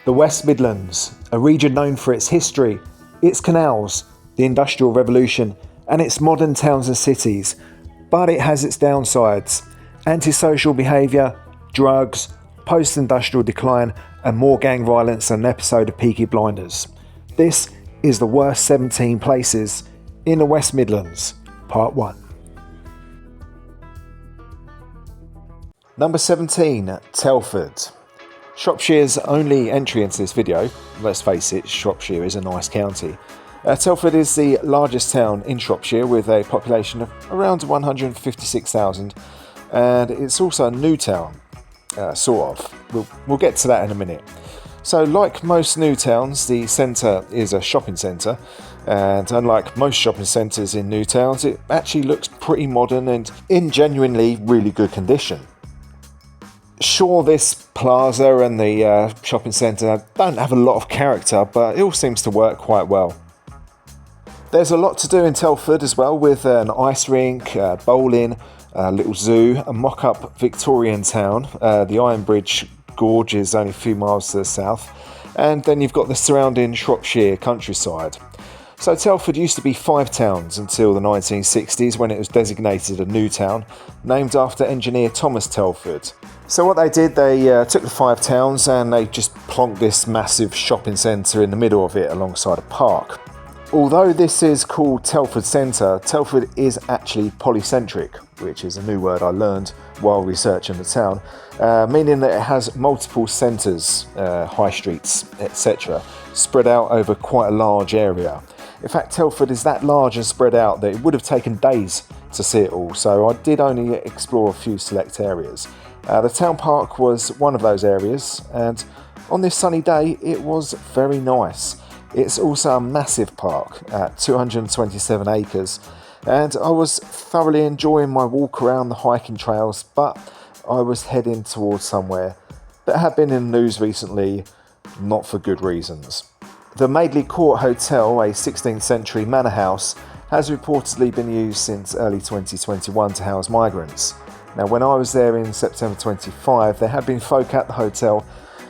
The West Midlands, a region known for its history, its canals, the Industrial Revolution and its modern towns and cities, but it has its downsides: antisocial behaviour, drugs, post-industrial decline and more gang violence than an episode of Peaky Blinders. This is the worst 17 places in the West Midlands, Part 1. Number 17, Telford. Shropshire's only entry into this video. Let's face it, Shropshire is a nice county. Telford is the largest town in Shropshire with a population of around 156,000, and it's also a new town, sort of. We'll get to that in a minute. So like most new towns, the centre is a shopping centre, and unlike most shopping centres in new towns, it actually looks pretty modern and in genuinely really good condition. Sure, this plaza and the shopping centre don't have a lot of character, but it all seems to work quite well. There's a lot to do in Telford as well, with an ice rink, bowling, a little zoo, a mock-up Victorian town, the Iron Bridge Gorge is only a few miles to the south, and then you've got the surrounding Shropshire countryside. So Telford used to be 5 towns until the 1960s, when it was designated a new town, named after engineer Thomas Telford. So what they did, they took the 5 towns and they just plonked this massive shopping centre in the middle of it alongside a park. Although this is called Telford Centre, Telford is actually polycentric, which is a new word I learned while researching the town, meaning that it has multiple centres, high streets, etc., spread out over quite a large area. In fact, Telford is that large and spread out that it would have taken days to see it all, so I did only explore a few select areas. The town park was one of those areas, and on this sunny day it was very nice. It's also a massive park at 227 acres, and I was thoroughly enjoying my walk around the hiking trails, but I was heading towards somewhere that had been in the news recently, not for good reasons. The Madeley Court Hotel, a 16th century manor house, has reportedly been used since early 2021 to house migrants. Now, when I was there in September 25, there had been folk at the hotel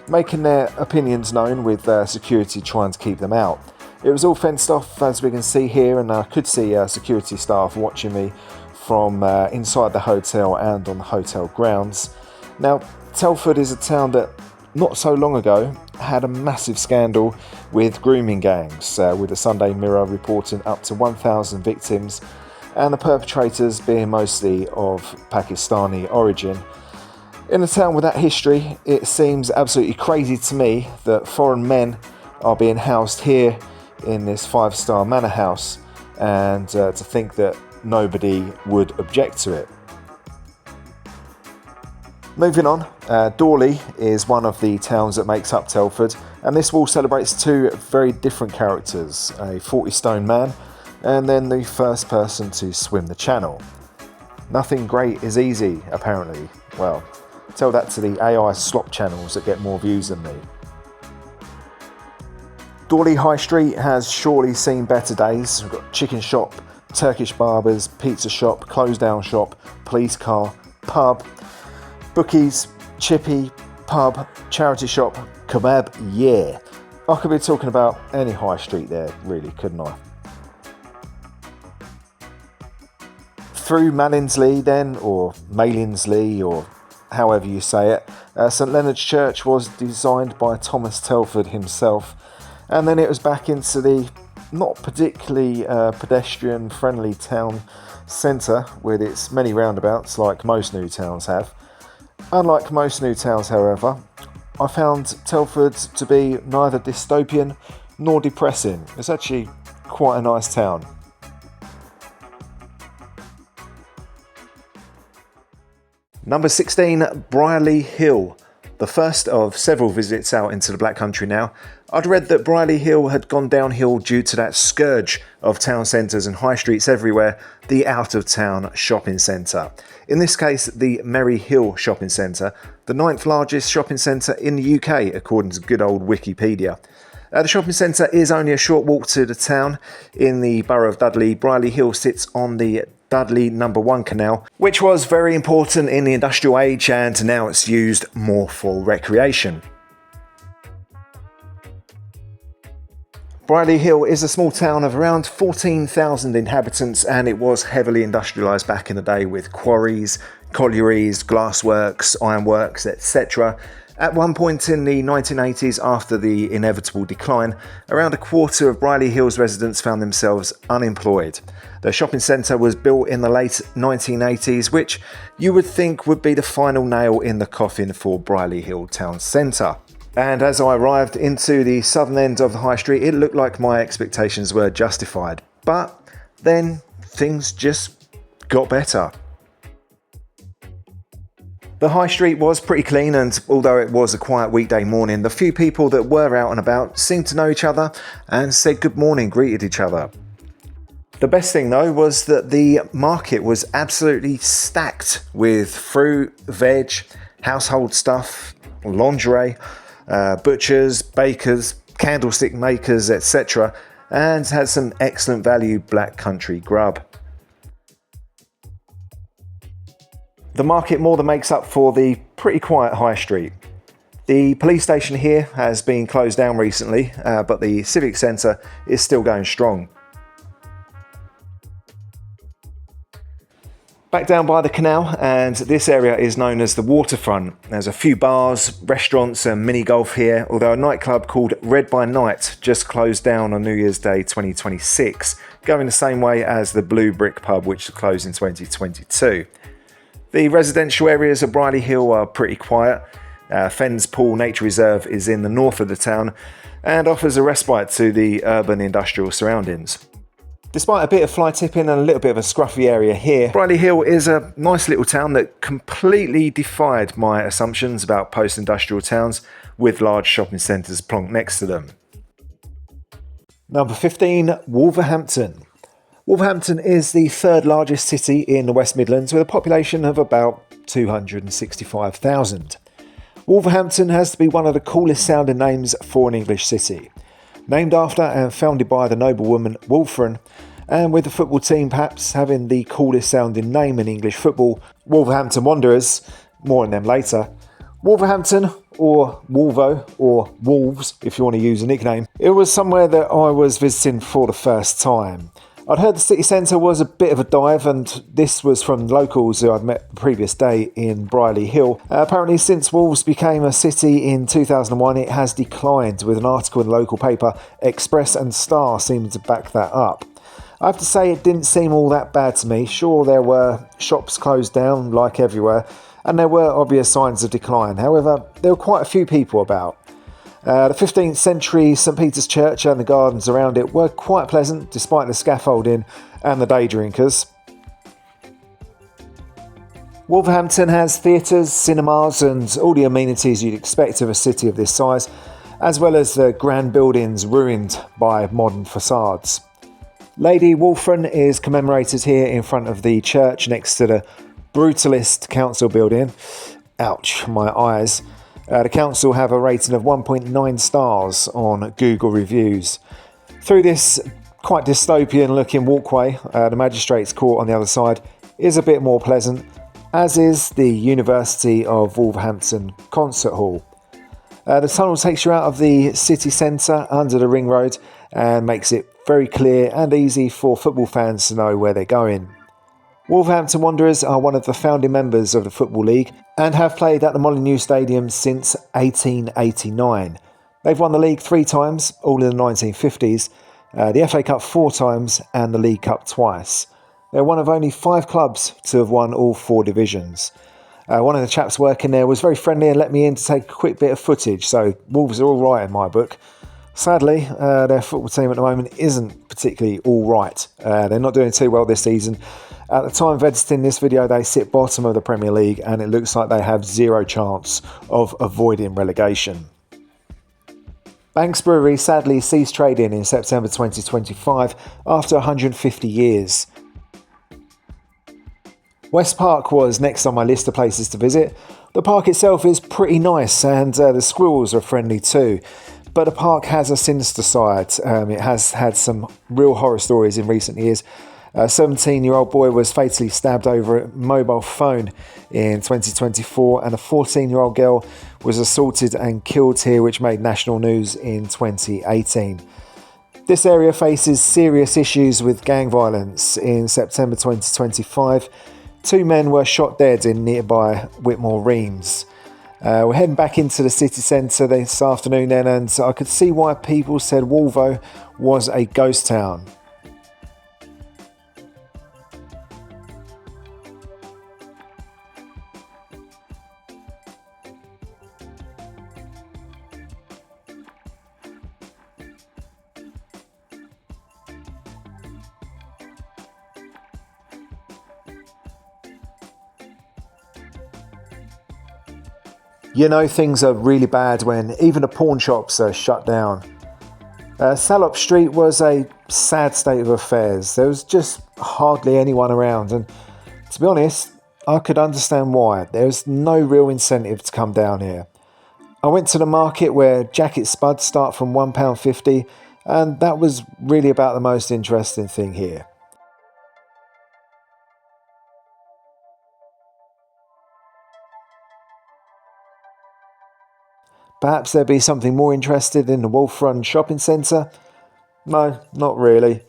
making their opinions known, with security trying to keep them out. It was all fenced off, as we can see here, and I could see security staff watching me from inside the hotel and on the hotel grounds. Now, Telford is a town that not so long ago had a massive scandal with grooming gangs, with the Sunday Mirror reporting up to 1,000 victims and the perpetrators being mostly of Pakistani origin. In a town with that history, it seems absolutely crazy to me that foreign men are being housed here in this 5-star manor house, and to think that nobody would object to it. Moving on, Dorley is one of the towns that makes up Telford, and this wall celebrates 2 very different characters, a 40-stone man and then the first person to swim the channel. Nothing great is easy, apparently. Well, tell that to the AI slop channels that get more views than me. Dorley High Street has surely seen better days. We've got chicken shop, Turkish barbers, pizza shop, closed down shop, police car, pub, bookies, chippy, pub, charity shop, kebab, yeah. I could be talking about any high street there, really, couldn't I? Through Mallingsley then, or Malingsley, or however you say it, St Leonard's Church was designed by Thomas Telford himself, and then it was back into the not particularly pedestrian friendly town centre with its many roundabouts like most new towns have. Unlike most new towns, however, I found Telford to be neither dystopian nor depressing. It's actually quite a nice town. Number 16, Brierley Hill. The first of several visits out into the Black Country now. I'd read that Brierley Hill had gone downhill due to that scourge of town centres and high streets everywhere, the out-of-town shopping centre. In this case, the Merry Hill shopping centre, the 9th largest shopping centre in the UK, according to good old Wikipedia. The shopping centre is only a short walk to the town. In the borough of Dudley, Brierley Hill sits on the Dudley No. 1 canal, which was very important in the industrial age, and now it's used more for recreation. Brierley Hill is a small town of around 14,000 inhabitants, and it was heavily industrialised back in the day with quarries, collieries, glassworks, ironworks, etc. At one point in the 1980s, after the inevitable decline, around a quarter of Brierley Hill's residents found themselves unemployed. The shopping centre was built in the late 1980s, which you would think would be the final nail in the coffin for Brierley Hill town centre. And as I arrived into the southern end of the high street, it looked like my expectations were justified. But then things just got better. The high street was pretty clean, and although it was a quiet weekday morning, the few people that were out and about seemed to know each other and said good morning, greeted each other. The best thing though was that the market was absolutely stacked with fruit, veg, household stuff, lingerie, butchers, bakers, candlestick makers, etc., and had some excellent value black country grub. The market more than makes up for the pretty quiet high street. The police station here has been closed down recently, but the civic centre is still going strong. Back down by the canal, and this area is known as the waterfront. There's a few bars, restaurants and mini golf here, although a nightclub called Red by Night just closed down on New Year's Day 2026, going the same way as the Blue Brick pub, which closed in 2022. The residential areas of Brierley Hill are pretty quiet. Fens Pool Nature Reserve is in the north of the town and offers a respite to the urban industrial surroundings. Despite a bit of fly tipping and a little bit of a scruffy area here, Brierley Hill is a nice little town that completely defied my assumptions about post-industrial towns with large shopping centres plonked next to them. Number 15, Wolverhampton. Wolverhampton is the third largest city in the West Midlands with a population of about 265,000. Wolverhampton has to be one of the coolest sounding names for an English city. Named after and founded by the noblewoman Wolfram, and with the football team perhaps having the coolest sounding name in English football, Wolverhampton Wanderers, more on them later. Wolverhampton, or Wolvo, or Wolves if you want to use a nickname, it was somewhere that I was visiting for the first time. I'd heard the city centre was a bit of a dive, and this was from locals who I'd met the previous day in Brierley Hill. Apparently since Wolves became a city in 2001 it has declined, with an article in the local paper Express and Star seeming to back that up. I have to say it didn't seem all that bad to me. Sure, there were shops closed down like everywhere and there were obvious signs of decline. However, there were quite a few people about. The 15th century St Peter's Church and the gardens around it were quite pleasant despite the scaffolding and the day drinkers. Wolverhampton has theatres, cinemas and all the amenities you'd expect of a city of this size, as well as the grand buildings ruined by modern facades. Lady Wolfram is commemorated here in front of the church next to the brutalist council building. Ouch, my eyes. The council have a rating of 1.9 stars on Google reviews. Through this quite dystopian looking walkway, the magistrates court on the other side is a bit more pleasant, as is the University of Wolverhampton Concert Hall. The tunnel takes you out of the city centre under the ring road and makes it very clear and easy for football fans to know where they're going. Wolverhampton Wanderers are one of the founding members of the Football League and have played at the Molineux Stadium since 1889. They've won the league 3 times, all in the 1950s, the FA Cup 4 times and the League Cup twice. They're one of only 5 clubs to have won all 4 divisions. One of the chaps working there was very friendly and let me in to take a quick bit of footage, so Wolves are all right in my book. Sadly, their football team at the moment isn't particularly all right. They're not doing too well this season. At the time of editing this video, they sit bottom of the Premier League and it looks like they have 0 chance of avoiding relegation. Banks Brewery sadly ceased trading in September 2025 after 150 years. West Park was next on my list of places to visit. The park itself is pretty nice and the squirrels are friendly too. But the park has a sinister side. It has had some real horror stories in recent years. A 17-year-old boy was fatally stabbed over a mobile phone in 2024 and a 14-year-old girl was assaulted and killed here, which made national news in 2018. This area faces serious issues with gang violence. In September 2025, 2 men were shot dead in nearby Whitmore Reams. We're heading back into the city centre this afternoon then, and I could see why people said Wolvo was a ghost town. You know, things are really bad when even the pawn shops are shut down. Salop Street was a sad state of affairs. There was just hardly anyone around, and to be honest, I could understand why. There's no real incentive to come down here. I went to the market where jacket spuds start from £1.50, and that was really about the most interesting thing here. Perhaps there'd be something more interested in the Wolf Run shopping centre? No, not really.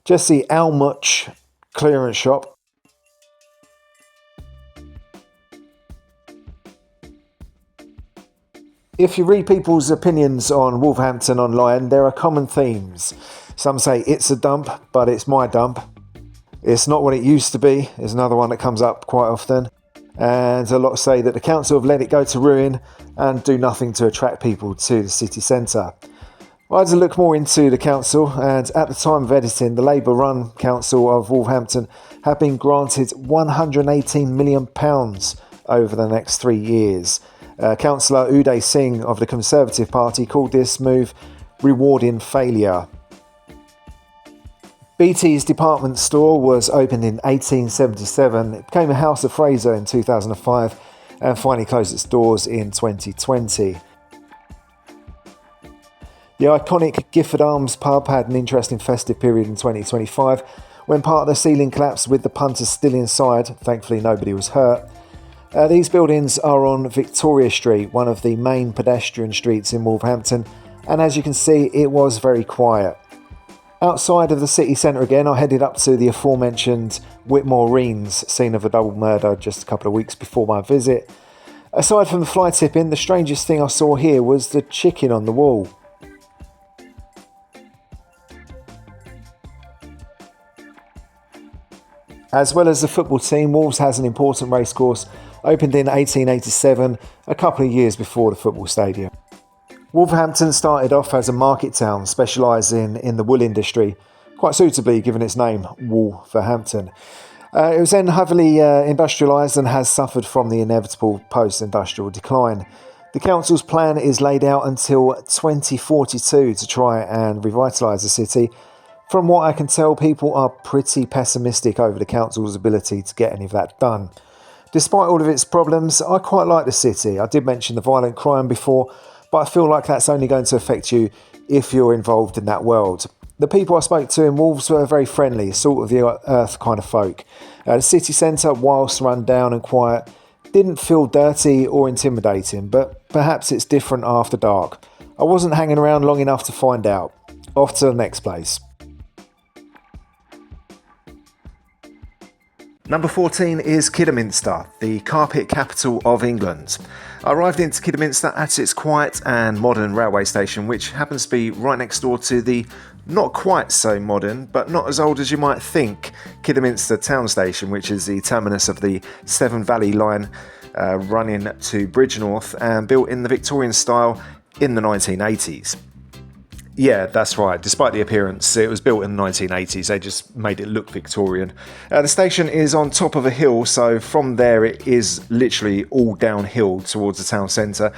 Just the How Much clearance shop. If you read people's opinions on Wolverhampton online, there are common themes. Some say it's a dump, but it's my dump. It's not what it used to be, is another one that comes up quite often. And a lot say that the council have let it go to ruin and do nothing to attract people to the city centre. I had to look more into the council, and at the time of editing, the Labour-run council of Wolverhampton have been granted £118 million over the next 3 years. Councillor Uday Singh of the Conservative Party called this move rewarding failure. BT's department store was opened in 1877. It became a House of Fraser in 2005 and finally closed its doors in 2020. The iconic Gifford Arms pub had an interesting festive period in 2025 when part of the ceiling collapsed with the punters still inside. Thankfully nobody was hurt. These buildings are on Victoria Street, one of the main pedestrian streets in Wolverhampton, and as you can see, it was very quiet. Outside of the city centre again, I headed up to the aforementioned Whitmore Reams, scene of a double murder just a couple of weeks before my visit. Aside from the fly tipping, the strangest thing I saw here was the chicken on the wall. As well as the football team, Wolves has an important racecourse, opened in 1887, a couple of years before the football stadium. Wolverhampton started off as a market town specialising in the wool industry, quite suitably given its name, Wolverhampton. It was then heavily industrialised and has suffered from the inevitable post-industrial decline. The council's plan is laid out until 2042 to try and revitalise the city. From what I can tell, people are pretty pessimistic over the council's ability to get any of that done. Despite all of its problems, I quite like the city. I did mention the violent crime before, but I feel like that's only going to affect you if you're involved in that world. The people I spoke to in Wolves were very friendly, sort of the earth kind of folk. The city centre, whilst run down and quiet, didn't feel dirty or intimidating, but perhaps it's different after dark. I wasn't hanging around long enough to find out. Off to the next place. Number 14 is Kidderminster, the carpet capital of England. I arrived into Kidderminster at its quiet and modern railway station, which happens to be right next door to the not quite so modern, but not as old as you might think, Kidderminster town station, which is the terminus of the Severn Valley line running to Bridgnorth and built in the Victorian style in the 1980s. Yeah, that's right. Despite the appearance, it was built in the 1980s. They just made it look Victorian. The station is on top of a hill, so from there it is literally all downhill towards the town centre,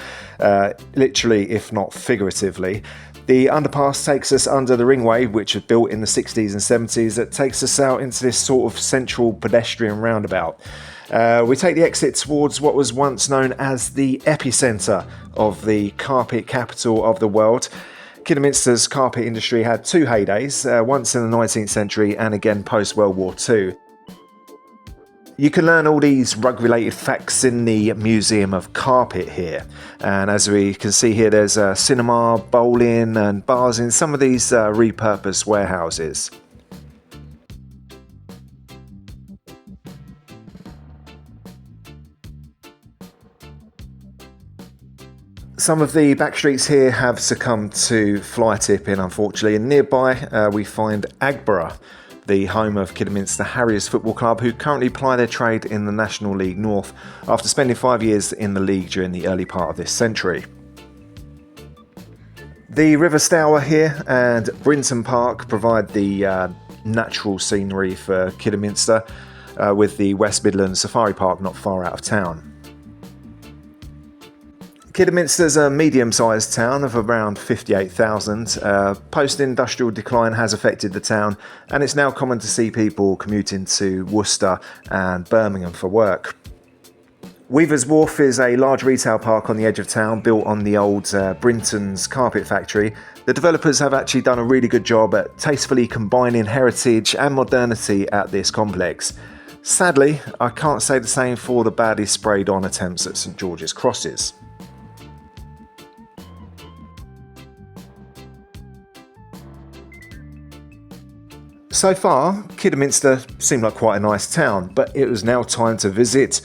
literally if not figuratively. The underpass takes us under the ringway, which was built in the 60s and 70s. That takes us out into this sort of central pedestrian roundabout. We take the exit towards what was once known as the epicentre of the carpet capital of the world. Kidderminster's carpet industry had two heydays, once in the 19th century and again post-World War II. You can learn all these rug-related facts in the Museum of Carpet here. And as we can see here, there's a cinema, bowling and bars in some of these repurposed warehouses. Some of the back streets here have succumbed to fly tipping, unfortunately, and nearby we find Agborough, the home of Kidderminster Harriers Football Club, who currently ply their trade in the National League North after spending 5 years in the league during the early part of this century. The River Stour here and Brinton Park provide the natural scenery for Kidderminster, with the West Midlands Safari Park not far out of town. Kidderminster's a medium-sized town of around 58,000. Post-industrial decline has affected the town, and it's now common to see people commuting to Worcester and Birmingham for work. Weaver's Wharf is a large retail park on the edge of town, built on the old Brinton's carpet factory. The developers have actually done a really good job at tastefully combining heritage and modernity at this complex. Sadly, I can't say the same for the badly sprayed-on attempts at St George's crosses. So far, Kidderminster seemed like quite a nice town, but it was now time to visit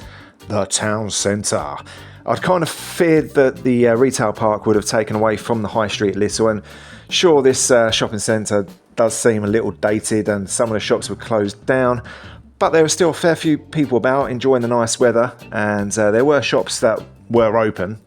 the town centre. I'd kind of feared that the retail park would have taken away from the high street a little, and sure, this shopping centre does seem a little dated and some of the shops were closed down, but there were still a fair few people about enjoying the nice weather, and there were shops that were open.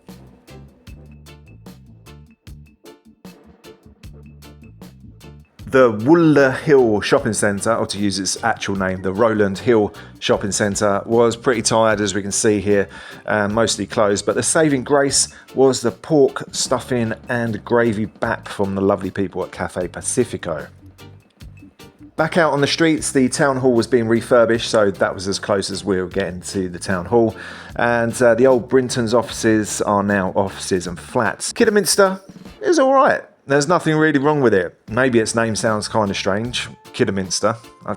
The Wolverhampton Hill shopping centre, or to use its actual name, the Rowland Hill shopping centre, was pretty tired, as we can see here, and mostly closed, but the saving grace was the pork, stuffing and gravy bap from the lovely people at Cafe Pacifico. Back out on the streets, the town hall was being refurbished, so that was as close as we were getting to the town hall, and the old Brinton's offices are now offices and flats. Kidderminster is alright. There's nothing really wrong with it. Maybe its name sounds kind of strange, Kidderminster. I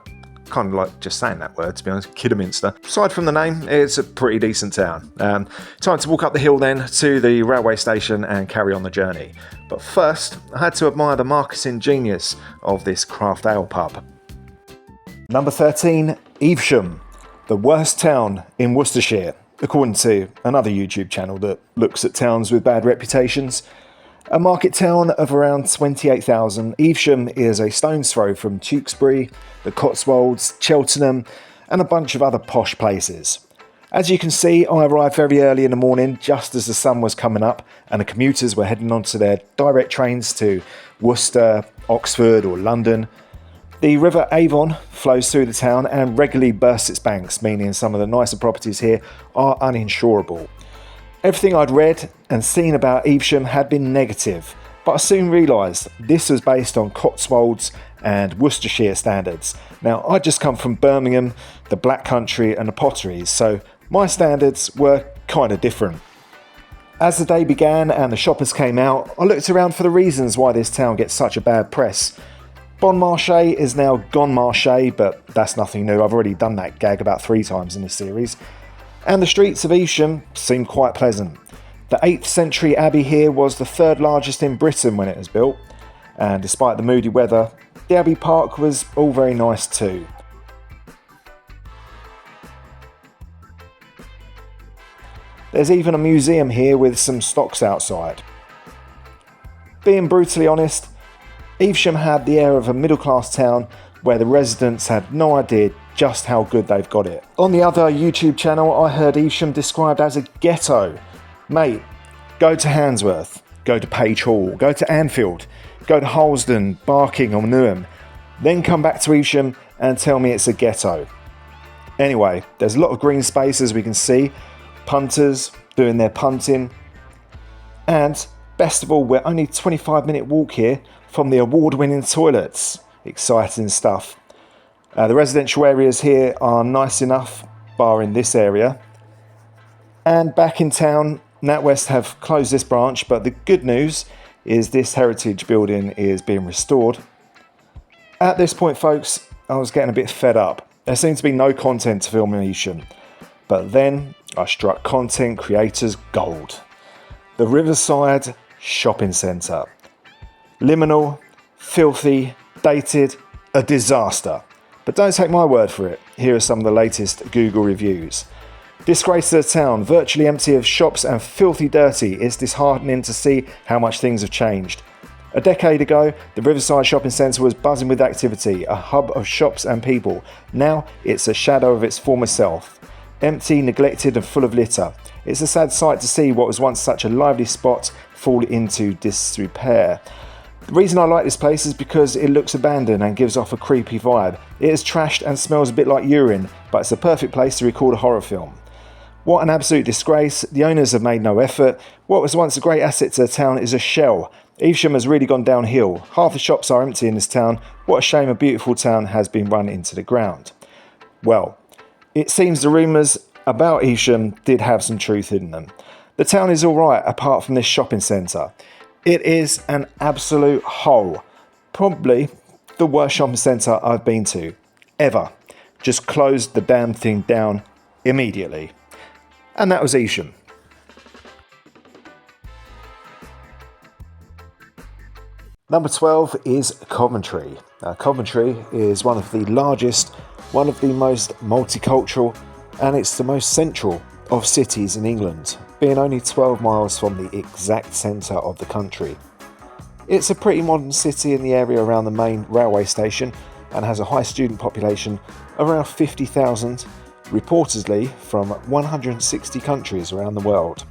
kind of like just saying that word, to be honest, Kidderminster. Aside from the name, it's a pretty decent town. Time to walk up the hill then to the railway station and carry on the journey. But first, I had to admire the marketing genius of this craft ale pub. Number 13, Evesham, the worst town in Worcestershire, according to another YouTube channel that looks at towns with bad reputations. A market town of around 28,000, Evesham is a stone's throw from Tewkesbury, the Cotswolds, Cheltenham and a bunch of other posh places. As you can see, I arrived very early in the morning, just as the sun was coming up and the commuters were heading on to their direct trains to Worcester, Oxford or London. The River Avon flows through the town and regularly bursts its banks, meaning some of the nicer properties here are uninsurable. Everything I'd read and seen about Evesham had been negative, but I soon realised this was based on Cotswolds and Worcestershire standards. Now, I'd just come from Birmingham, the Black Country and the Potteries, so my standards were kind of different. As the day began and the shoppers came out, I looked around for the reasons why this town gets such a bad press. Bon Marché is now Gone Marché, but that's nothing new. I've already done that gag about 3 times in this series. And the streets of Evesham seemed quite pleasant. The 8th century abbey here was the 3rd largest in Britain when it was built, and despite the moody weather, the Abbey Park was all very nice too. There's even a museum here with some stocks outside. Being brutally honest, Evesham had the air of a middle-class town where the residents had no idea just how good they've got it. On the other YouTube channel, I heard Evesham described as a ghetto. Mate, go to Handsworth, go to Page Hall, go to Anfield, go to Harlesden, Barking or Newham, then come back to Evesham and tell me it's a ghetto. Anyway, there's a lot of green space as we can see, punters doing their punting, and best of all, we're only a 25-minute walk here from the award-winning toilets. Exciting stuff. The residential areas here are nice enough, barring this area. And back in town, NatWest have closed this branch, but the good news is this heritage building is being restored. At this point, folks, I was getting a bit fed up. There seemed to be no content to film in Evesham, but then I struck content creators gold. The Riverside Shopping Centre. Liminal, filthy, dated, a disaster. But don't take my word for it, here are some of the latest Google reviews. Disgrace to the town, virtually empty of shops and filthy dirty. It's disheartening to see how much things have changed. A decade ago, the Riverside Shopping Centre was buzzing with activity, a hub of shops and people. Now it's a shadow of its former self. Empty, neglected and full of litter. It's a sad sight to see what was once such a lively spot fall into disrepair. The reason I like this place is because it looks abandoned and gives off a creepy vibe. It is trashed and smells a bit like urine, but it's a perfect place to record a horror film. What an absolute disgrace. The owners have made no effort. What was once a great asset to the town is a shell. Evesham has really gone downhill. Half the shops are empty in this town. What a shame a beautiful town has been run into the ground. Well, it seems the rumours about Evesham did have some truth in them. The town is alright apart from this shopping centre. It is an absolute hole. Probably the worst shopping centre I've been to. Ever. Just closed the damn thing down immediately. And that was Evesham. Number 12 is Coventry. Coventry is one of the largest, one of the most multicultural, and it's the most central of cities in England, being only 12 miles from the exact centre of the country. It's a pretty modern city in the area around the main railway station and has a high student population of around 50,000, reportedly from 160 countries around the world.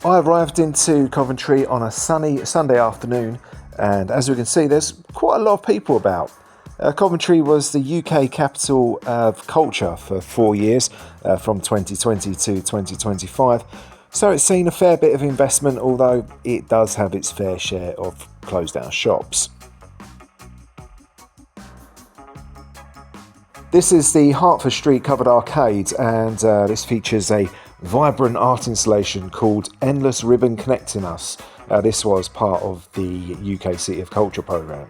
I arrived into Coventry on a sunny Sunday afternoon, and as we can see there's quite a lot of people about. Coventry was the UK capital of culture for 4 years, from 2020 to 2025, so it's seen a fair bit of investment, although it does have its fair share of closed down shops. This is the Hertford Street covered arcade, and this features a vibrant art installation called Endless Ribbon Connecting Us. This was part of the UK City of Culture programme.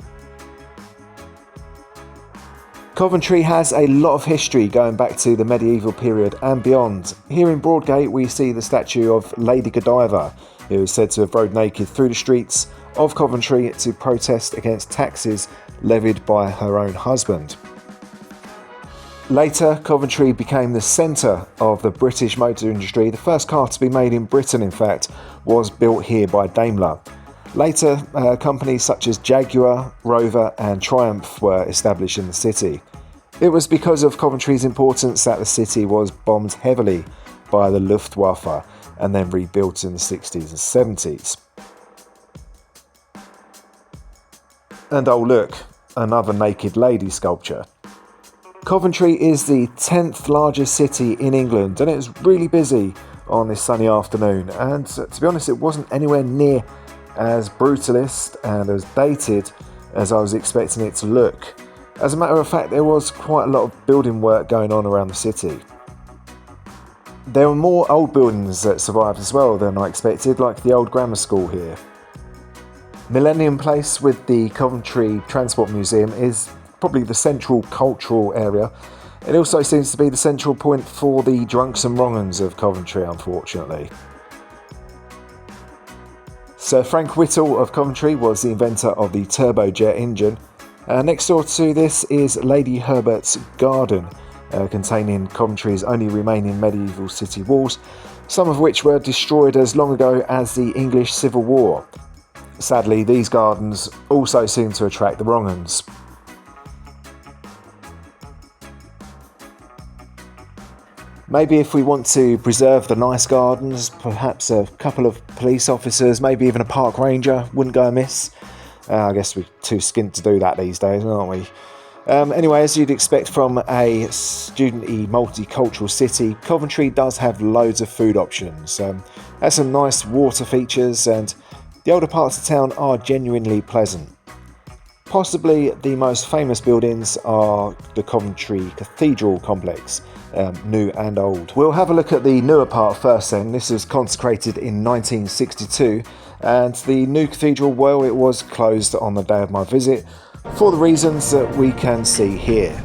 Coventry has a lot of history going back to the medieval period and beyond. Here in Broadgate we see the statue of Lady Godiva, who is said to have rode naked through the streets of Coventry to protest against taxes levied by her own husband. Later, Coventry became the centre of the British motor industry. The first car to be made in Britain, in fact, was built here by Daimler. Later, companies such as Jaguar, Rover and Triumph were established in the city. It was because of Coventry's importance that the city was bombed heavily by the Luftwaffe and then rebuilt in the 60s and 70s. And oh look, another naked lady sculpture. Coventry is the 10th largest city in England, and it was really busy on this sunny afternoon, and to be honest it wasn't anywhere near as brutalist and as dated as I was expecting it to look. As a matter of fact, there was quite a lot of building work going on around the city. There were more old buildings that survived as well than I expected, like the old grammar school here. Millennium Place with the Coventry Transport Museum is probably the central cultural area. It also seems to be the central point for the drunks and wrong-uns of Coventry, unfortunately. Sir Frank Whittle of Coventry was the inventor of the turbojet engine. Next door to this is Lady Herbert's garden, containing Coventry's only remaining medieval city walls, some of which were destroyed as long ago as the English Civil War. Sadly, these gardens also seem to attract the wrong-uns. Maybe if we want to preserve the nice gardens, perhaps a couple of police officers, maybe even a park ranger wouldn't go amiss. I guess we're too skint to do that these days, aren't we? Anyway, as you'd expect from a student-y multicultural city, Coventry does have loads of food options. Has some nice water features, and the older parts of town are genuinely pleasant. Possibly the most famous buildings are the Coventry Cathedral complex, new and old. We'll have a look at the newer part first then. This was consecrated in 1962, and the new cathedral, well, it was closed on the day of my visit for the reasons that we can see here.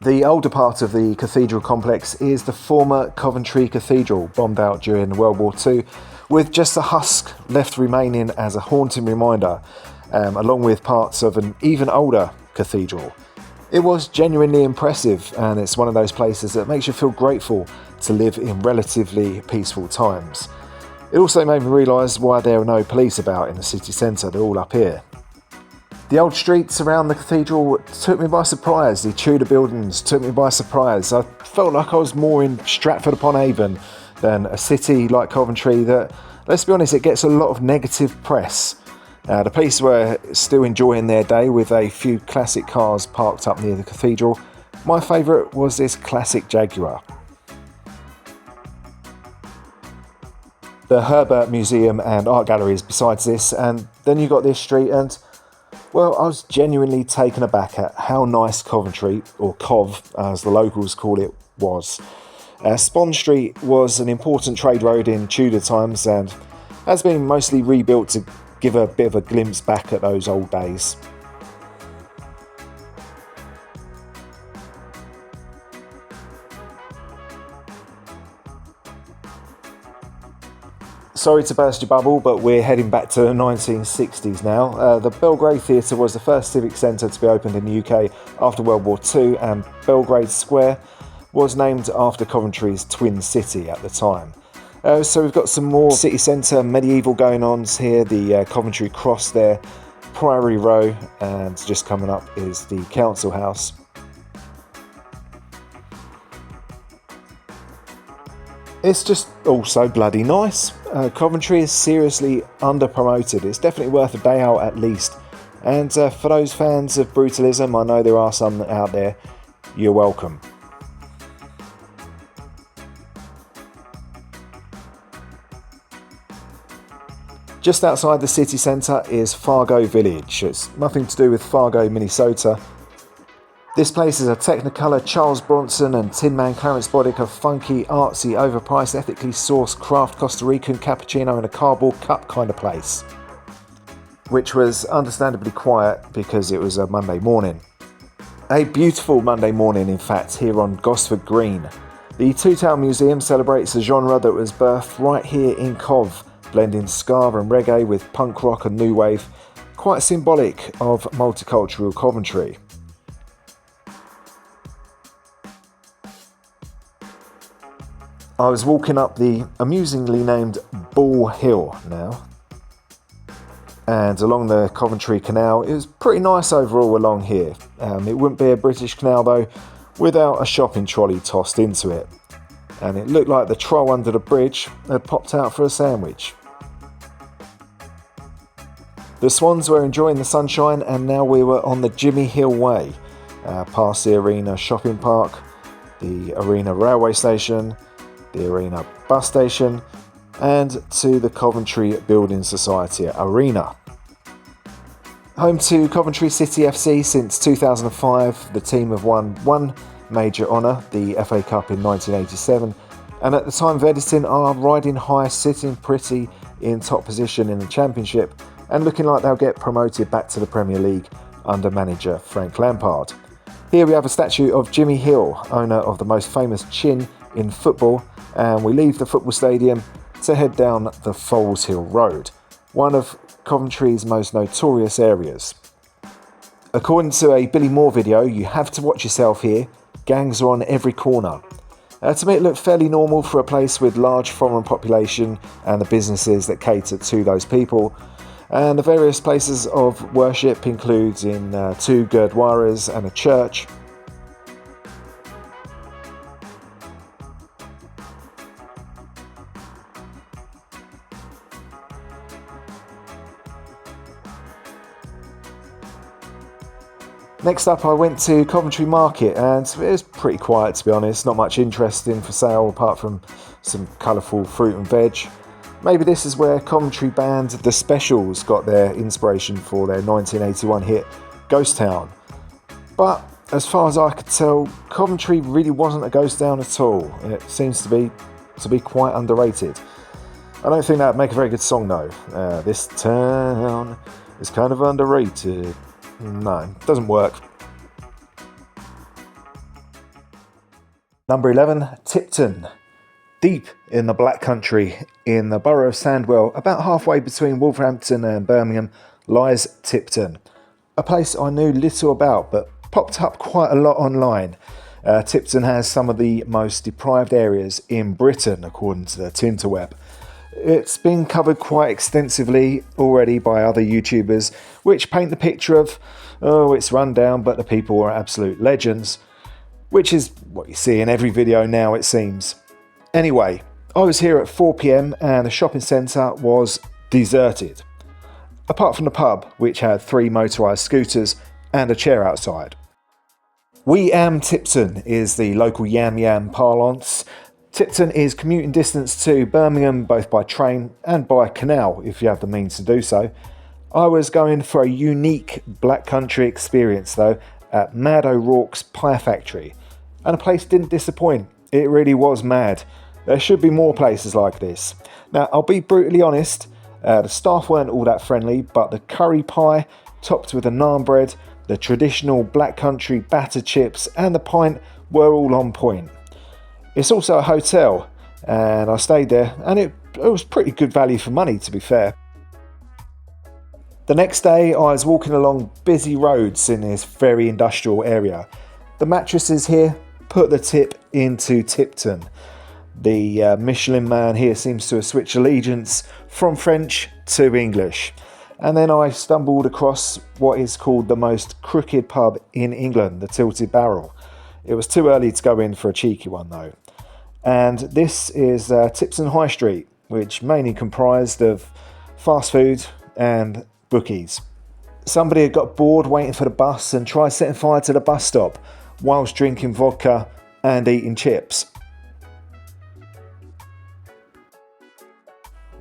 The older part of the cathedral complex is the former Coventry Cathedral, bombed out during World War II, with just a husk left remaining as a haunting reminder, along with parts of an even older cathedral. It was genuinely impressive, and it's one of those places that makes you feel grateful to live in relatively peaceful times. It also made me realise why there are no police about in the city centre, they're all up here. The old streets around the cathedral took me by surprise. The Tudor buildings took me by surprise. I felt like I was more in Stratford-upon-Avon than a city like Coventry that, let's be honest, it gets a lot of negative press. The police were still enjoying their day with a few classic cars parked up near the cathedral. My favourite was this classic Jaguar. The Herbert Museum and Art Gallery is besides this, and then you got this street, and well, I was genuinely taken aback at how nice Coventry, or Cov as the locals call it, was. Spon Street was an important trade road in Tudor times and has been mostly rebuilt to give a bit of a glimpse back at those old days. Sorry to burst your bubble, but we're heading back to the 1960s now. The Belgrade Theatre was the first civic centre to be opened in the UK after World War II, and Belgrade Square was named after Coventry's twin city at the time. So we've got some more city centre medieval going on here, the Coventry Cross there, Priory Row, and just coming up is the Council House. It's just also bloody nice. Coventry is seriously under-promoted. It's definitely worth a day out at least. And for those fans of brutalism, I know there are some out there, you're welcome. Just outside the city centre is Fargo Village. It's nothing to do with Fargo, Minnesota. This place is a Technicolor Charles Bronson and Tin Man Clarence Bodick, a funky, artsy, overpriced, ethically sourced craft Costa Rican cappuccino in a cardboard cup kind of place. Which was understandably quiet because it was a Monday morning. A beautiful Monday morning, in fact, here on Gosford Green. The Two Town Museum celebrates a genre that was birthed right here in Cov, blending ska and reggae with punk rock and new wave, quite symbolic of multicultural Coventry. I was walking up the amusingly named Ball Hill now, and along the Coventry Canal. It was pretty nice overall along here. It wouldn't be a British canal though without a shopping trolley tossed into it, and it looked like the troll under the bridge had popped out for a sandwich. The Swans were enjoying the sunshine, and now we were on the Jimmy Hill Way, past the Arena Shopping Park, the Arena Railway Station, the Arena Bus Station, and to the Coventry Building Society Arena. Home to Coventry City FC since 2005, the team have won one major honour, the FA Cup in 1987, and at the time of editing are riding high, sitting pretty in top position in the Championship, and looking like they'll get promoted back to the Premier League under manager Frank Lampard. Here we have a statue of Jimmy Hill, owner of the most famous chin in football, and we leave the football stadium to head down the Foles Hill Road, one of Coventry's most notorious areas. According to a Billy Moore video, you have to watch yourself here, gangs are on every corner. To me it looked fairly normal for a place with large foreign population and the businesses that cater to those people. And the various places of worship includes in two gurdwaras and a church. Next up I went to Coventry Market, and it was pretty quiet to be honest, not much interesting for sale apart from some colourful fruit and veg. Maybe this is where Coventry band The Specials got their inspiration for their 1981 hit Ghost Town. But as far as I could tell, Coventry really wasn't a ghost town at all. It seems to be quite underrated. I don't think that'd make a very good song though. This town is kind of underrated. No, it doesn't work. Number 11, Tipton. Deep in the Black Country, in the borough of Sandwell, about halfway between Wolverhampton and Birmingham, lies Tipton. A place I knew little about, but popped up quite a lot online. Tipton has some of the most deprived areas in Britain, according to the Tinterweb. It's been covered quite extensively already by other YouTubers, which paint the picture of, oh, it's run down, but the people are absolute legends, which is what you see in every video now, it seems. Anyway, I was here at 4 PM and the shopping centre was deserted. Apart from the pub, which had 3 motorised scooters and a chair outside. We am Tipton is the local yam parlance. Tipton is commuting distance to Birmingham both by train and by canal if you have the means to do so. I was going for a unique Black Country experience though at Mad O'Rourke's Pie Factory, and the place didn't disappoint. It really was mad. There should be more places like this. Now, I'll be brutally honest, the staff weren't all that friendly, but the curry pie, topped with a naan bread, the traditional Black Country batter chips, and the pint were all on point. It's also a hotel, and I stayed there, and it was pretty good value for money, to be fair. The next day, I was walking along busy roads in this very industrial area. The mattresses here put the tip into Tipton. The Michelin man here seems to have switched allegiance from French to English. And then I stumbled across what is called the most crooked pub in England, the Tilted Barrel. It was too early to go in for a cheeky one though. And this is Tipton High Street, which mainly comprised of fast food and bookies. Somebody had got bored waiting for the bus and tried setting fire to the bus stop whilst drinking vodka and eating chips.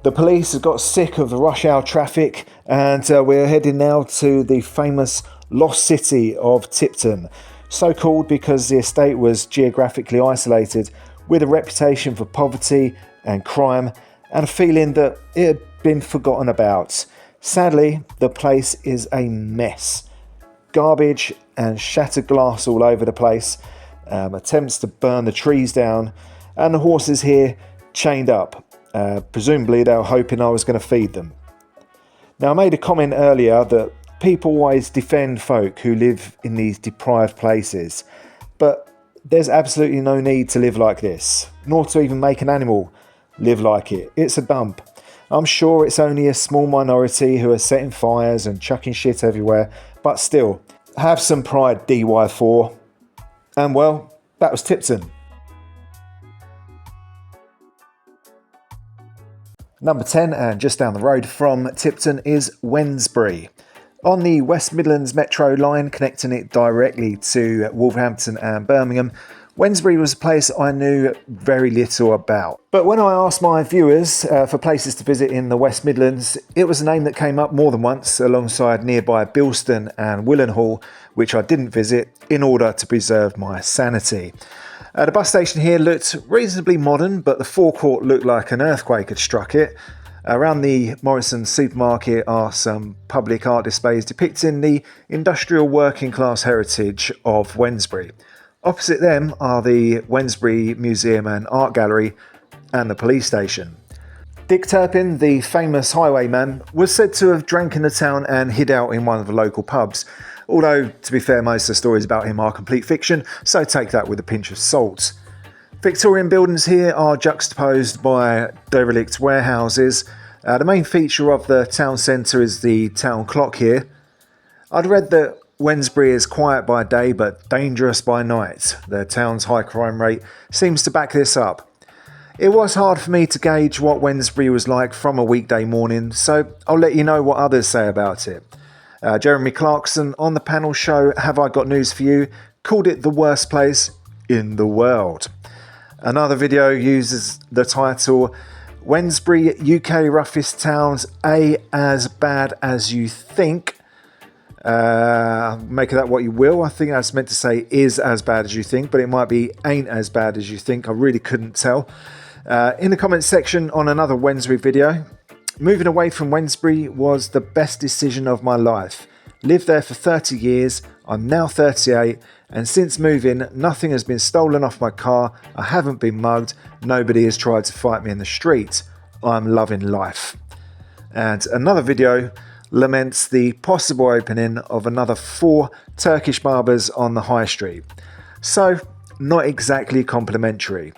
The police have got sick of the rush hour traffic and we're heading now to the famous Lost City of Tipton, so called because the estate was geographically isolated with a reputation for poverty and crime and a feeling that it had been forgotten about. Sadly, the place is a mess. Garbage and shattered glass all over the place, attempts to burn the trees down, and the horses here chained up. Presumably they were hoping I was going to feed them. Now, I made a comment earlier that people always defend folk who live in these deprived places, but there's absolutely no need to live like this, nor to even make an animal live like it. It's a dump. I'm sure it's only a small minority who are setting fires and chucking shit everywhere, but still, have some pride, DY4. And well, that was Tipton. Number 10, and just down the road from Tipton, is Wednesbury. On the West Midlands metro line connecting it directly to Wolverhampton and Birmingham, Wednesbury was a place I knew very little about. But when I asked my viewers for places to visit in the West Midlands, it was a name that came up more than once alongside nearby Bilston and Willenhall, which I didn't visit in order to preserve my sanity. The bus station here looked reasonably modern, but the forecourt looked like an earthquake had struck it. Around the Morrison's supermarket are some public art displays depicting the industrial working class heritage of Wednesbury. Opposite them are the Wednesbury Museum and Art Gallery and the police station. Dick Turpin, the famous highwayman, was said to have drank in the town and hid out in one of the local pubs. Although, to be fair, most of the stories about him are complete fiction, so take that with a pinch of salt. Victorian buildings here are juxtaposed by derelict warehouses. The main feature of the town centre is the town clock here. I'd read that Wednesbury is quiet by day but dangerous by night. The town's high crime rate seems to back this up. It was hard for me to gauge what Wednesbury was like from a weekday morning, so I'll let you know what others say about it. Jeremy Clarkson on the panel show Have I Got News For You called it the worst place in the world. Another video uses the title Wednesbury, UK roughest towns, as bad as you think. Make of that what you will. I think that's meant to say is as bad as you think, but it might be ain't as bad as you think. I really couldn't tell. In the comments section on another Wednesbury video, moving away from Wednesbury was the best decision of my life. Lived there for 30 years, I'm now 38, and since moving, nothing has been stolen off my car, I haven't been mugged, nobody has tried to fight me in the street. I'm loving life. And another video laments the possible opening of another 4 Turkish barbers on the high street. So, not exactly complimentary.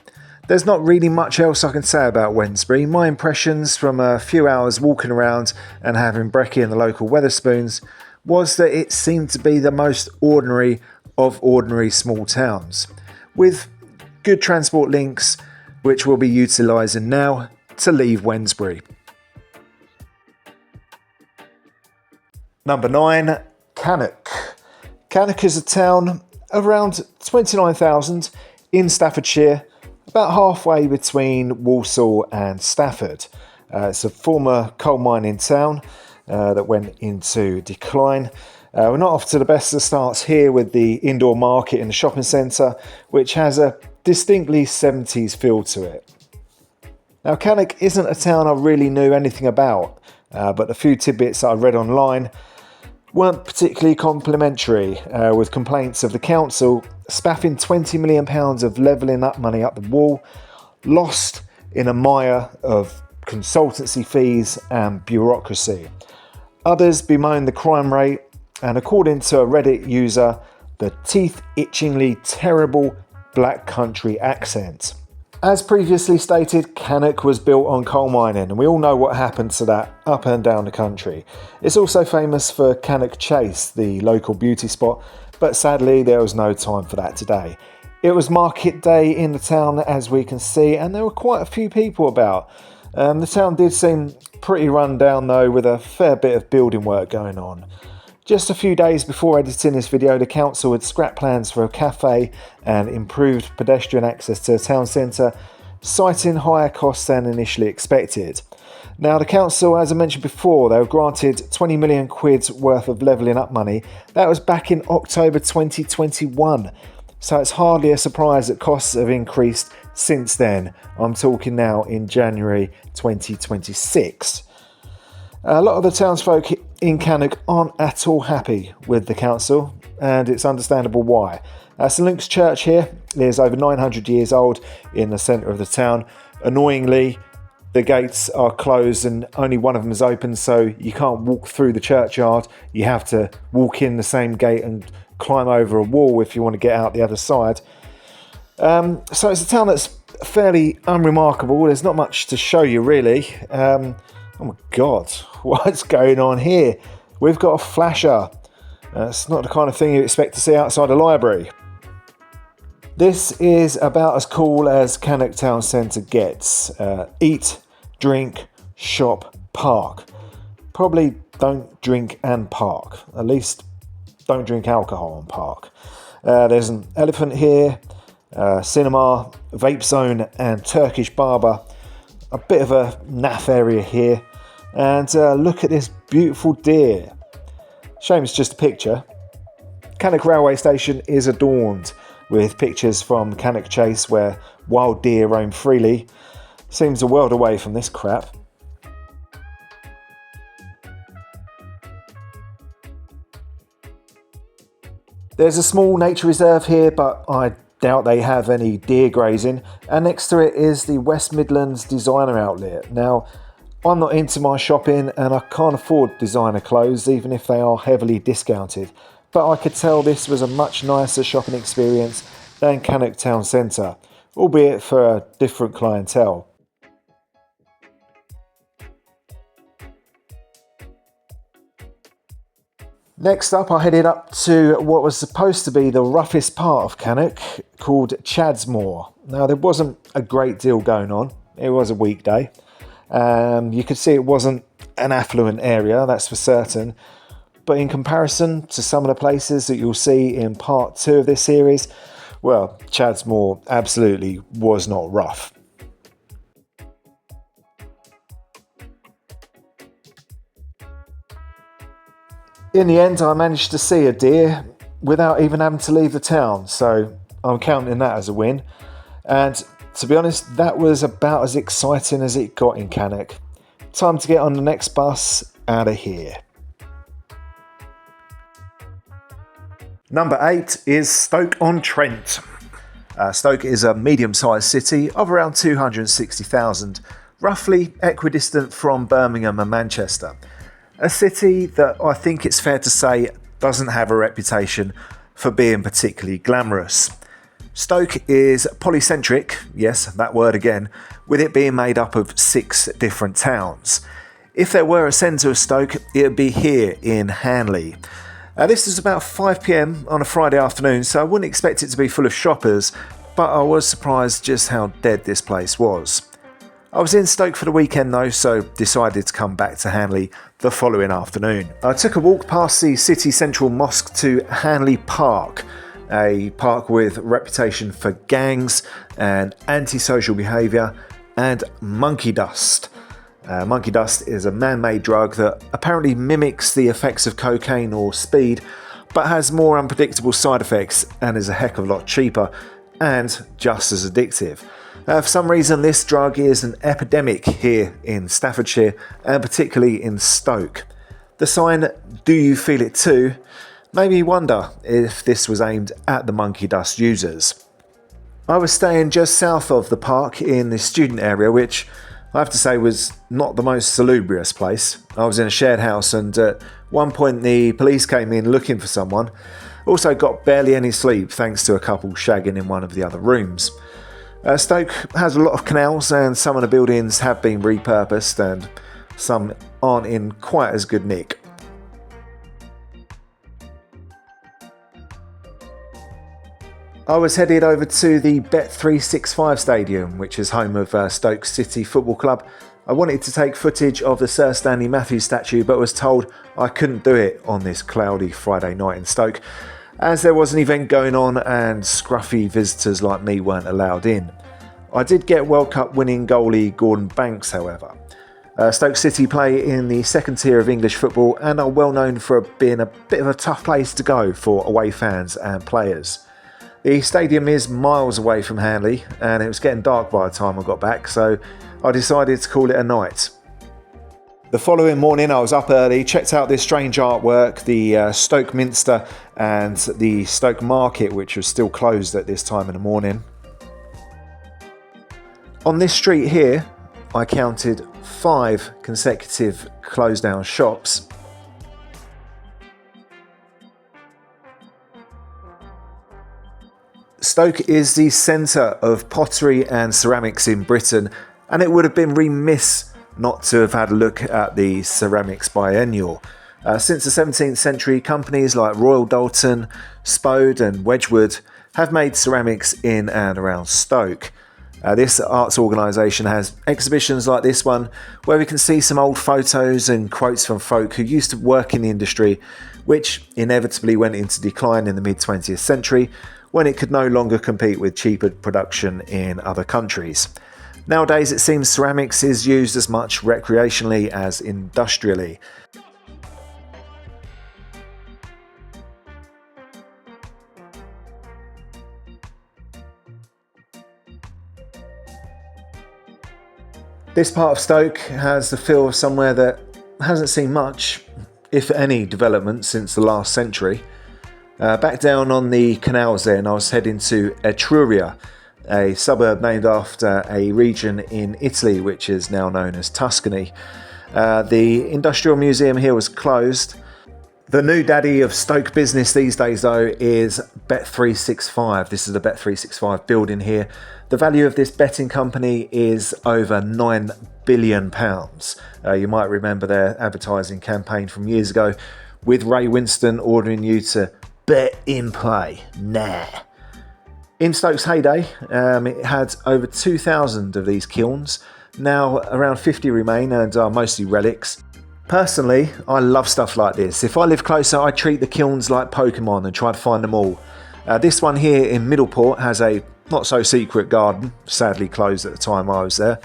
There's not really much else I can say about Wednesbury. My impressions from a few hours walking around and having brekkie in the local Wetherspoons was that it seemed to be the most ordinary of ordinary small towns, with good transport links which we'll be utilising now to leave Wednesbury. Number 9, Cannock. Cannock is a town around 29,000 in Staffordshire, about halfway between Walsall and Stafford. It's a former coal mining town that went into decline. We're not off to the best of starts here with the indoor market in the shopping centre, which has a distinctly 70s feel to it. Now, Cannock isn't a town I really knew anything about, but the few tidbits I read online weren't particularly complimentary, with complaints of the council spaffing £20 million of levelling up money up the wall, lost in a mire of consultancy fees and bureaucracy. Others bemoan the crime rate, and according to a Reddit user, the teeth-itchingly terrible black country accent. As previously stated, Cannock was built on coal mining, and we all know what happened to that up and down the country. It's also famous for Cannock Chase, the local beauty spot, but sadly there was no time for that today. It was market day in the town, as we can see, and there were quite a few people about. The town did seem pretty run down though, with a fair bit of building work going on. Just a few days before editing this video, the council had scrapped plans for a cafe and improved pedestrian access to the town centre, citing higher costs than initially expected. Now, the council, as I mentioned before, they were granted 20 million quid worth of levelling up money. That was back in October 2021. So it's hardly a surprise that costs have increased since then. I'm talking now in January 2026. A lot of the townsfolk in Cannock aren't at all happy with the council, and it's understandable why. St Luke's Church here is over 900 years old in the centre of the town. Annoyingly, the gates are closed and only one of them is open, so you can't walk through the churchyard. You have to walk in the same gate and climb over a wall if you want to get out the other side. So it's a town that's fairly unremarkable. There's not much to show you really. Oh my God, what's going on here? We've got a flasher. It's not the kind of thing you expect to see outside a library. This is about as cool as Cannock Town Centre gets. Eat, drink, shop, park. Probably don't drink and park. At least don't drink alcohol and park. There's an elephant here, cinema, vape zone and Turkish barber. A bit of a naff area here, and look at this beautiful deer. Shame it's just a picture. Cannock railway station is adorned with pictures from Cannock Chase where wild deer roam freely. Seems a world away from this crap. There's a small nature reserve here, but I doubt they have any deer grazing, and next to it is the West Midlands designer outlet. Now, I'm not into my shopping and I can't afford designer clothes even if they are heavily discounted, but I could tell this was a much nicer shopping experience than Cannock Town Centre, albeit for a different clientele. Next up, I headed up to what was supposed to be the roughest part of Cannock, called Chadsmoor. Now, there wasn't a great deal going on. It was a weekday. You could see it wasn't an affluent area, that's for certain. But in comparison to some of the places that you'll see in part 2 of this series, well, Chadsmoor absolutely was not rough. In the end, I managed to see a deer without even having to leave the town, so I'm counting that as a win. And to be honest, that was about as exciting as it got in Cannock. Time to get on the next bus out of here. Number 8 is Stoke-on-Trent. Stoke is a medium-sized city of around 260,000, roughly equidistant from Birmingham and Manchester. A city that I think it's fair to say doesn't have a reputation for being particularly glamorous. Stoke is polycentric, yes, that word again, with it being made up of 6 different towns. If there were a centre of Stoke, it would be here in Hanley. This is about 5 p.m. on a Friday afternoon, so I wouldn't expect it to be full of shoppers, but I was surprised just how dead this place was. I was in Stoke for the weekend though, so decided to come back to Hanley the following afternoon. I took a walk past the city central mosque to Hanley Park, a park with a reputation for gangs and antisocial behaviour and monkey dust. Monkey dust is a man-made drug that apparently mimics the effects of cocaine or speed, but has more unpredictable side effects and is a heck of a lot cheaper and just as addictive. For some reason, this drug is an epidemic here in Staffordshire and particularly in Stoke. The sign, "Do you feel it too?" made me wonder if this was aimed at the monkey dust users. I was staying just south of the park in the student area, which I have to say was not the most salubrious place. I was in a shared house and at one point the police came in looking for someone. Also got barely any sleep thanks to a couple shagging in one of the other rooms. Stoke has a lot of canals and some of the buildings have been repurposed and some aren't in quite as good nick. I was headed over to the Bet365 Stadium, which is home of Stoke City Football Club. I wanted to take footage of the Sir Stanley Matthews statue, but was told I couldn't do it on this cloudy Friday night in Stoke, as there was an event going on and scruffy visitors like me weren't allowed in. I did get World Cup winning goalie Gordon Banks, however. Stoke City play in the second tier of English football and are well known for being a bit of a tough place to go for away fans and players. The stadium is miles away from Hanley and it was getting dark by the time I got back, so I decided to call it a night. The following morning I was up early, checked out this strange artwork, the Stoke Minster and the Stoke Market, which was still closed at this time in the morning. On this street here I counted 5 consecutive closed down shops. Stoke is the centre of pottery and ceramics in Britain, and it would have been remiss not to have had a look at the ceramics biennial. Since the 17th century, companies like Royal Doulton, Spode and Wedgwood have made ceramics in and around Stoke. This arts organisation has exhibitions like this one, where we can see some old photos and quotes from folk who used to work in the industry, which inevitably went into decline in the mid-20th century, when it could no longer compete with cheaper production in other countries. Nowadays it seems ceramics is used as much recreationally as industrially. This part of Stoke has the feel of somewhere that hasn't seen much, if any, development since the last century. Back down on the canals then, I was heading to Etruria, a suburb named after a region in Italy which is now known as Tuscany. The Industrial Museum here was closed. The new daddy of Stoke business these days though is Bet365. This is the Bet365 building here. The value of this betting company is over £9 billion. You might remember their advertising campaign from years ago with Ray Winston ordering you to bet in play. Nah. In Stoke's heyday, it had over 2,000 of these kilns. Now around 50 remain and are mostly relics. Personally, I love stuff like this. If I live closer, I treat the kilns like Pokemon and try to find them all. This one here in Middleport has a not so secret garden, sadly closed at the time I was there.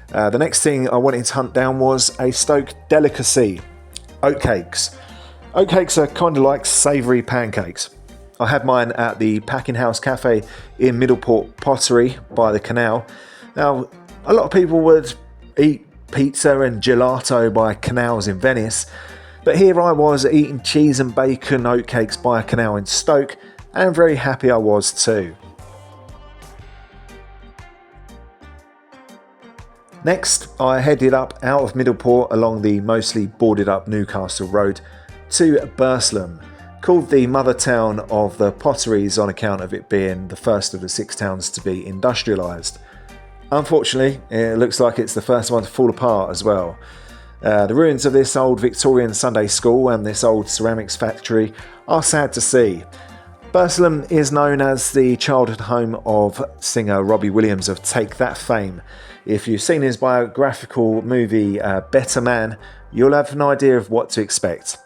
The next thing I wanted to hunt down was a Stoke delicacy, oatcakes. Oatcakes are kind of like savoury pancakes. I had mine at the Packing House Cafe in Middleport Pottery by the canal. Now, a lot of people would eat pizza and gelato by canals in Venice, But here I was eating cheese and bacon oatcakes by a canal in Stoke, and very happy I was too. Next, I headed up out of Middleport along the mostly boarded up Newcastle Road to Burslem, called the mother town of the potteries on account of it being the first of the 6 towns to be industrialised. Unfortunately, it looks like it's the first one to fall apart as well. The ruins of this old Victorian Sunday school and this old ceramics factory are sad to see. Burslem is known as the childhood home of singer Robbie Williams of Take That fame. If you've seen his biographical movie Better Man, you'll have an idea of what to expect.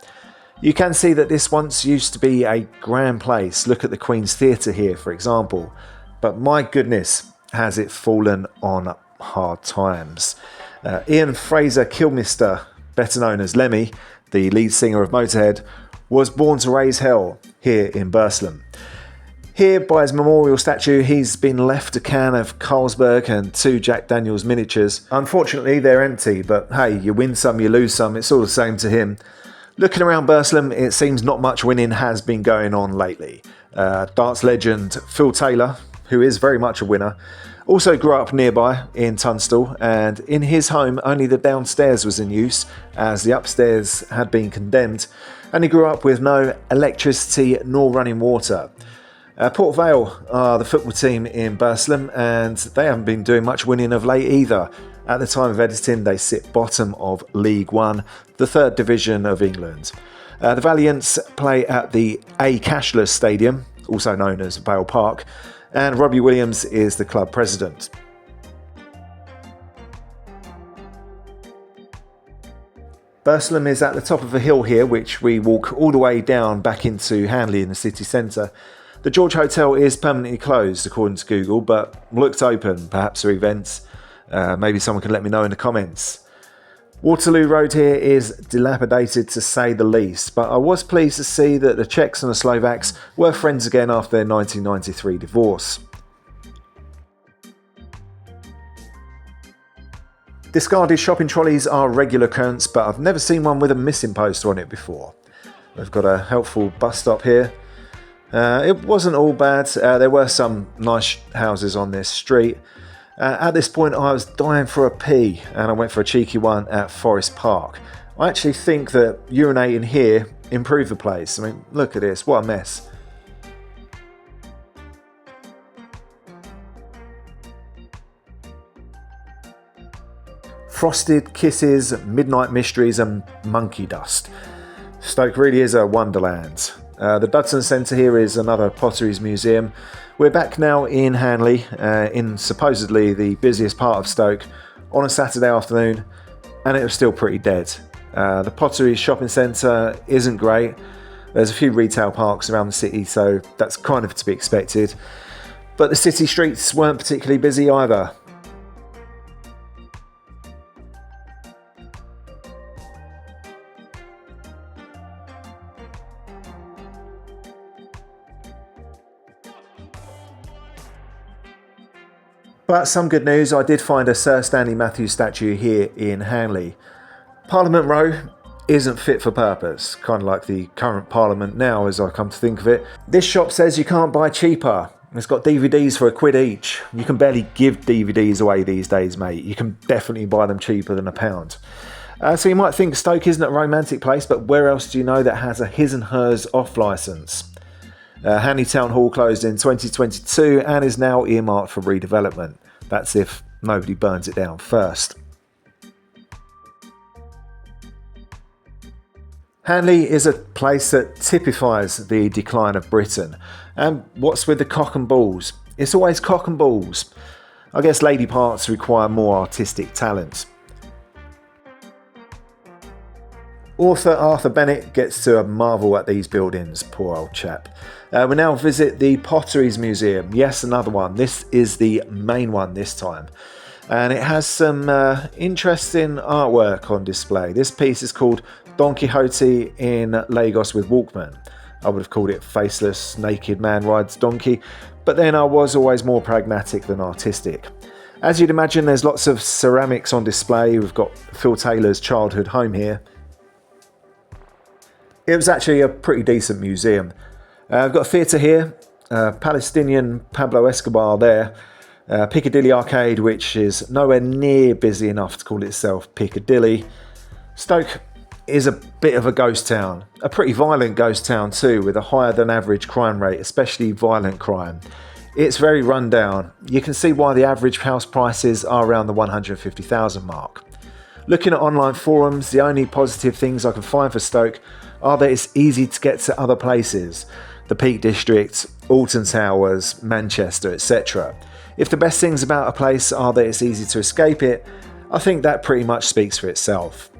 You can see that this once used to be a grand place. Look at the Queen's Theatre here, for example. But my goodness, has it fallen on hard times. Ian Fraser Kidderminster, better known as Lemmy, the lead singer of Motorhead, was born to raise hell here in Burslem. Here, by his memorial statue, he's been left a can of Carlsberg and 2 Jack Daniels miniatures. Unfortunately, they're empty, but hey, you win some, you lose some, it's all the same to him. Looking around Burslem, it seems not much winning has been going on lately. Darts legend Phil Taylor, who is very much a winner, also grew up nearby in Tunstall, and in his home only the downstairs was in use as the upstairs had been condemned, and he grew up with no electricity nor running water. Port Vale are the football team in Burslem, and they haven't been doing much winning of late either. At the time of editing, they sit bottom of League One, the 3rd division of England. The Valiants play at the A. Cashless Stadium, also known as Vale Park, and Robbie Williams is the club president. Burslem is at the top of a hill here, which we walk all the way down back into Hanley in the city centre. The George Hotel is permanently closed according to Google, but looked open, perhaps for events. Maybe someone can let me know in the comments. Waterloo Road here is dilapidated to say the least, but I was pleased to see that the Czechs and the Slovaks were friends again after their 1993 divorce. Discarded shopping trolleys are a regular occurrence, but I've never seen one with a missing poster on it before. We've got a helpful bus stop here. It wasn't all bad. There were some nice houses on this street. At this point I was dying for a pee, and I went for a cheeky one at Forest Park. I actually think that urinating here improved the place. I mean, look at this, what a mess. Frosted kisses, midnight mysteries and monkey dust. Stoke really is a wonderland. The Dudson Centre here is another potteries museum. We're back now in Hanley, in supposedly the busiest part of Stoke, on a Saturday afternoon, and it was still pretty dead. The Potteries shopping centre isn't great. There's a few retail parks around the city, so that's kind of to be expected. But the city streets weren't particularly busy either. But some good news, I did find a Sir Stanley Matthews statue here in Hanley. Parliament Row isn't fit for purpose, kind of like the current Parliament now as I come to think of it. This shop says you can't buy cheaper. It's got DVDs for £1 each. You can barely give DVDs away these days, mate. You can definitely buy them cheaper than £1. So you might think Stoke isn't a romantic place, but where else do you know that has a his and hers off licence? Hanley Town Hall closed in 2022 and is now earmarked for redevelopment. That's if nobody burns it down first. Hanley is a place that typifies the decline of Britain. And what's with the cock and balls? It's always cock and balls. I guess lady parts require more artistic talent. Author Arthur Bennett gets to marvel at these buildings, poor old chap. We now visit the Potteries Museum. Yes, another one. This is the main one this time. And it has some interesting artwork on display. This piece is called Don Quixote in Lagos with Walkman. I would have called it Faceless Naked Man Rides Donkey, but then I was always more pragmatic than artistic. As you'd imagine, there's lots of ceramics on display. We've got Phil Taylor's childhood home here. It was actually a pretty decent museum. I've got a theatre here, Palestinian Pablo Escobar there, Piccadilly Arcade, which is nowhere near busy enough to call itself Piccadilly. Stoke is a bit of a ghost town, a pretty violent ghost town too, with a higher than average crime rate, especially violent crime. It's very run down. You can see why the average house prices are around the 150,000 mark. Looking at online forums, the only positive things I can find for Stoke are that it's easy to get to other places, the Peak District, Alton Towers, Manchester, etc. If the best things about a place are that it's easy to escape it, I think that pretty much speaks for itself.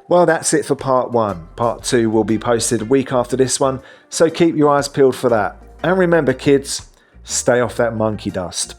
Well, that's it for part 1. Part 2 will be posted a week after this one, so keep your eyes peeled for that. And remember kids, stay off that monkey dust.